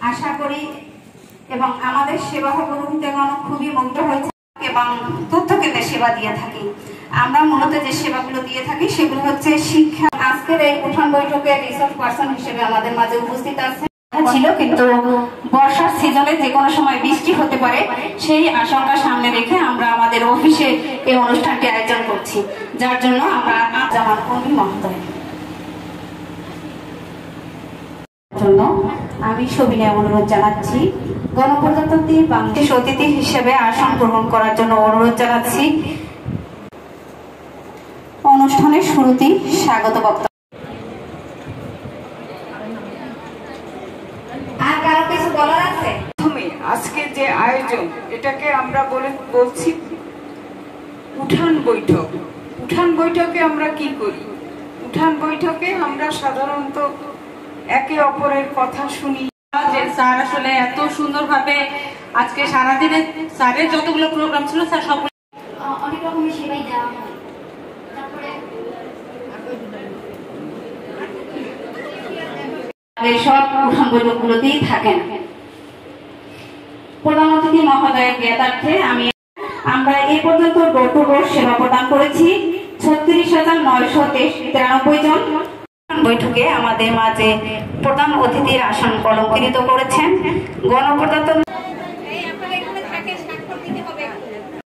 আশা করি এবং আমাদের সেবা গ্রহীতে খুবই মুগ্ধ হয়েছে এবং তথ্য কেন্দ্রে সেবা দিয়ে থাকি। আমরা মূলত যে সেবাগুলো দিয়ে থাকি সেগুলো হচ্ছে শিক্ষা। আজকের এই উঠান বৈঠকে রিসোর্স পার্সন হিসেবে আমাদের মাঝে উপস্থিত আছে ছিল, কিন্তু বর্ষার সিজনে যে কোনো সময় বৃষ্টি হতে পারে সেই আশঙ্কা সামনে রেখে আমরা আমাদের অফিসে এই অনুষ্ঠানটি আয়োজন করছি, যার জন্য আমরা জামান কর্মী মহোদয় জন্য আমি সবিনয় অনুরোধ জানাচ্ছি। গণপ্রজাতন্ত্রী বাংলাদেশ অতিথি হিসেবে আসন গ্রহণ করার জন্য অনুরোধ জানাচ্ছি। অনুষ্ঠানের শুরুতেই স্বাগত বক্তব্য। আর কারো কিছু বলার আছে? আজকে যে আয়োজন এটাকে আমরা বলছি উঠান বৈঠক। উঠান বৈঠকে আমরা কি করি? উঠান বৈঠকে আমরা সাধারণত একে অপরের কথা শুনি। যে স্যার আসলে এত সুন্দরভাবে আজকে সারাদিনে স্যারের যতগুলো প্রোগ্রাম ছিল স্যার সব অনেক রকমের সেবাই দেওয়া হয়। সব উঠান বৈঠকগুলোতেই থাকেন। প্রধান অতিথি মহোদয়ের জ্ঞাতার্থে আমরা এই পর্যন্ত ডোর টু ডোর সেবা প্রদান করেছি 36,993 জন। বৈঠকে আমাদের মাঝে প্রধান অতিথির আসন অলঙ্কৃত করেছেন গণপ্রজাতন্ত্রী